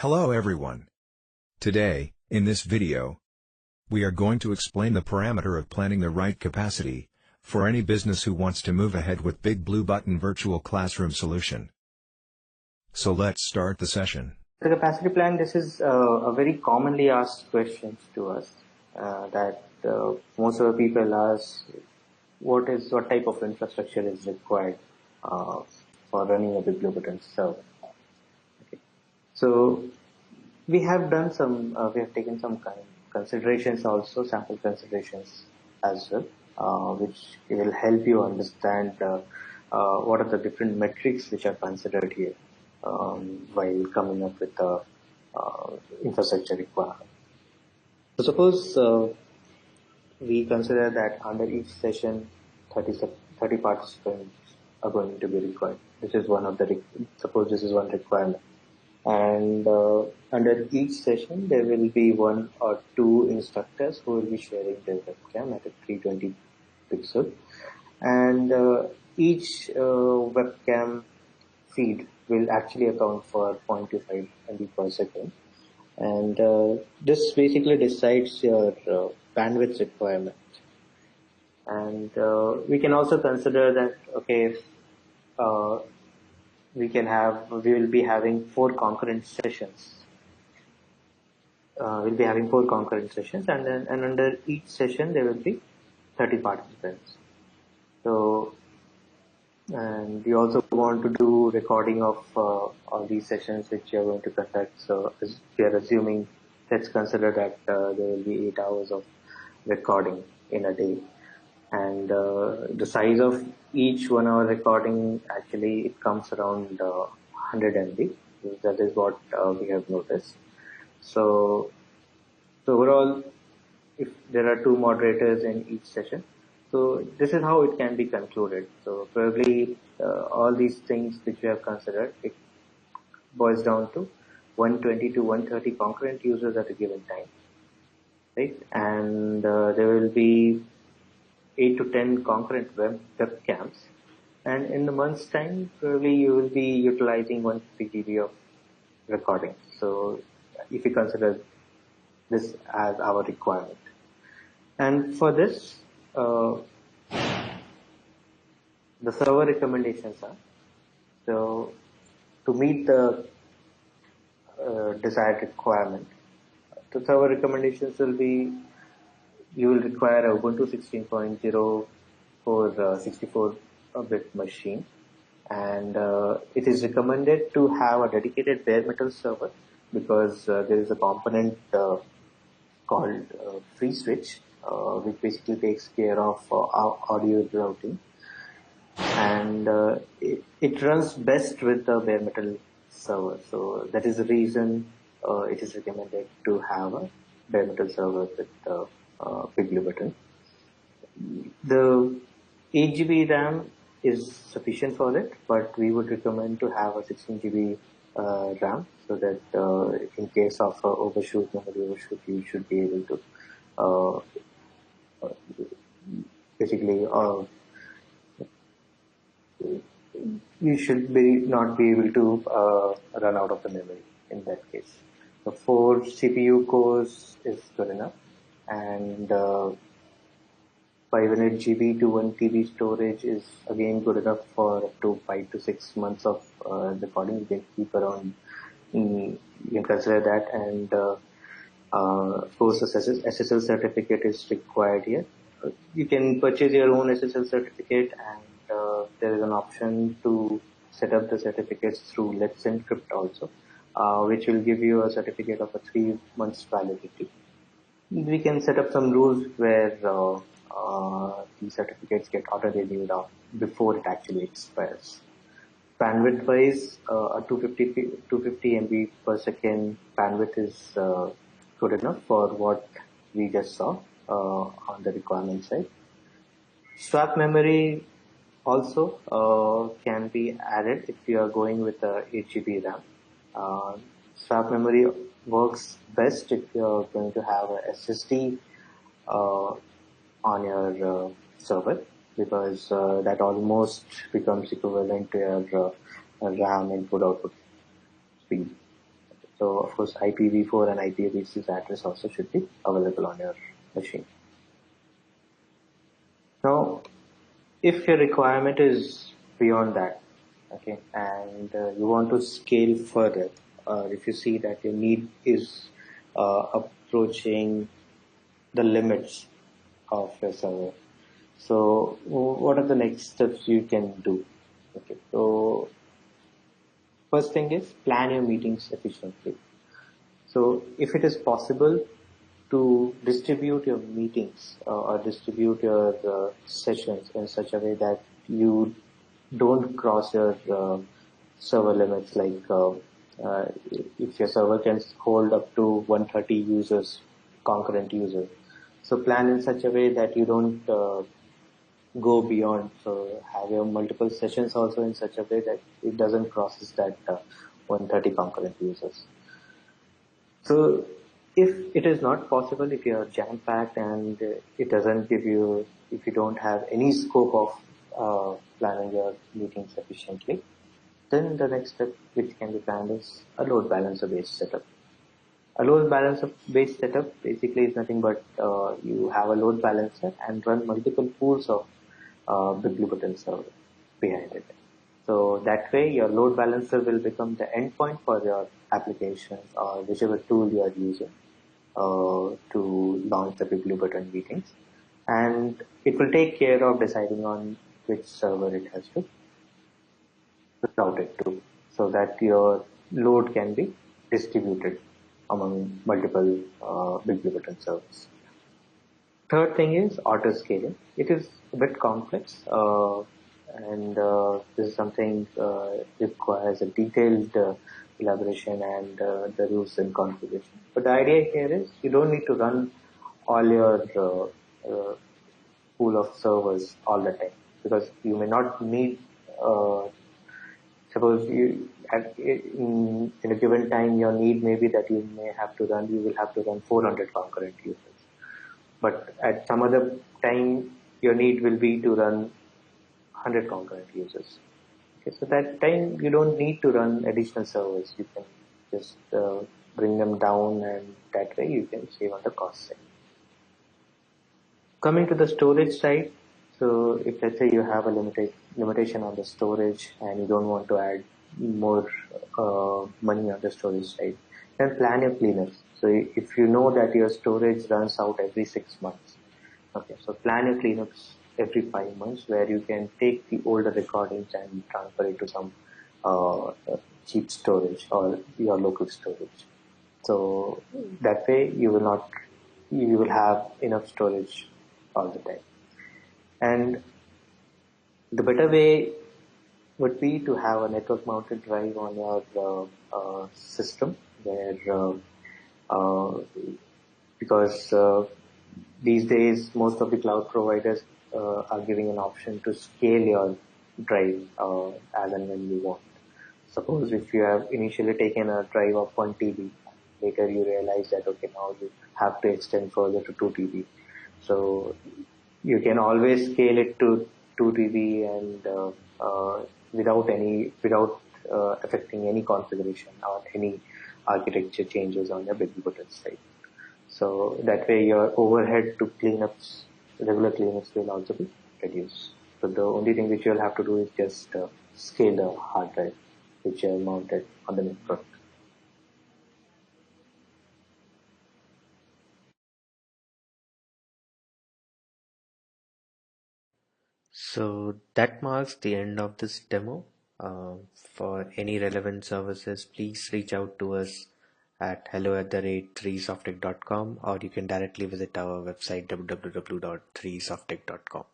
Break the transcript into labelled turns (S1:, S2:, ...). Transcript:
S1: Hello everyone. Today, in this video, we are going to explain the parameter of planning the right capacity for any business who wants to move ahead with BigBlueButton virtual classroom solution. So let's start the session.
S2: The capacity plan, this is a very commonly asked question to us that most of the people ask what type of infrastructure is required for running a BigBlueButton server. So we have done some, we have taken some considerations also, sample considerations as well, which will help you understand what are the different metrics which are considered here while coming up with the infrastructure requirement. So suppose we consider that under each session 30 participants are going to be required. This is one of the, suppose this is one requirement. And under each session, there will be one or two instructors who will be sharing their webcam at a 320 pixel. And each webcam feed will actually account for 0.25 MB per second. And this basically decides your bandwidth requirement. And we can also consider that, okay, we will be having 4 concurrent sessions. We'll be having 4 concurrent sessions, and under each session there will be 30 participants. So, and we also want to do recording of all these sessions which you are going to conduct. So, as we are assuming, let's consider that there will be 8 hours of recording in a day. And the size of each 1 hour recording, actually it comes around 100 MB. That is what we have noticed. So overall, if there are 2 moderators in each session, so this is how it can be concluded. So probably all these things which we have considered, it boils down to 120 to 130 concurrent users at a given time, right? And there will be 8 to 10 concurrent webcams, and in the month's time, probably you will be utilizing 150 GB of recording. So if you consider this as our requirement, and for this, the server recommendations are, so to meet the desired requirement, the server recommendations will be, you will require a Ubuntu 16.0 for 64-bit machine, and it is recommended to have a dedicated bare metal server because there is a component called FreeSwitch, which basically takes care of audio routing, and it runs best with the bare metal server. So that is the reason it is recommended to have a bare metal server with BigBlueButton. The 8 GB RAM is sufficient for it, but we would recommend to have a 16 GB RAM so that in case of memory overshoot, you should be able to basically you should not be able to run out of the memory in that case. So 4 CPU cores is good enough, and 500 GB to 1 TB storage is again good enough for up to 5 to 6 months of recording. You can keep around, you can consider that, and of course the SSL certificate is required here. You can purchase your own SSL certificate, and there is an option to set up the certificates through Let's Encrypt also, which will give you a certificate of a 3 months validity. We can set up some rules where these certificates get auto-renewed before it actually expires. Bandwidth-wise, a 250 MB per second bandwidth is good enough for what we just saw on the requirement side. Swap memory also can be added if you are going with a 8 GB RAM. Swap memory works best if you're going to have a SSD on your server, because that almost becomes equivalent to your RAM input-output speed. So of course IPv4 and IPv6 address also should be available on your machine. Now, if your requirement is beyond that, okay, and you want to scale further, if you see that your need is approaching the limits of your server, so what are the next steps you can do? Okay, so first thing is plan your meetings efficiently. So if it is possible to distribute your meetings or distribute your sessions in such a way that you don't cross your server limits, like if your server can hold up to 130 users, concurrent users. So plan in such a way that you don't go beyond. So have your multiple sessions also in such a way that it doesn't crosses that 130 concurrent users. So if it is not possible, if you are jam-packed and it doesn't give you, if you don't have any scope of planning your meetings efficiently, then the next step which can be planned is a load balancer based setup. A load balancer based setup basically is nothing but you have a load balancer and run multiple pools of BigBlueButton server behind it. So that way your load balancer will become the endpoint for your applications or whichever tool you are using to launch the BigBlueButton meetings. And it will take care of deciding on which server it has to route it to, so that your load can be distributed among multiple BigBlueButton servers. Third thing is auto scaling. It is a bit complex, and this is something requires a detailed elaboration and the rules and configuration. But the idea here is you don't need to run all your pool of servers all the time, because you may not need. Suppose you in a given time your need may be that you will have to run 400 concurrent users. But at some other time, your need will be to run 100 concurrent users. Okay, so that time you don't need to run additional servers. You can just bring them down, and that way you can save on the cost side. Coming to the storage side, so if let's say you have a limitation on the storage and you don't want to add more money on the storage side, then plan your cleanups. So if you know that your storage runs out every 6 months, okay, so plan your cleanups every 5 months, where you can take the older recordings and transfer it to some cheap storage or your local storage. So that way you will have enough storage all the time. And the better way would be to have a network mounted drive on your system, where because these days most of the cloud providers are giving an option to scale your drive as and when you want. Suppose if you have initially taken a drive of 1 TB, later you realize that okay, now you have to extend further to 2 TB. So you can always scale it to 2 TB and without affecting any configuration or any architecture changes on your BigBlueButton side. So that way your overhead to cleanups, regular cleanups, will also be reduced. So the only thing which you'll have to do is just scale the hard drive which are mounted on the network. So that marks the end of this demo. For any relevant services, please reach out to us at hello@3softech.com, or you can directly visit our website www.3softech.com.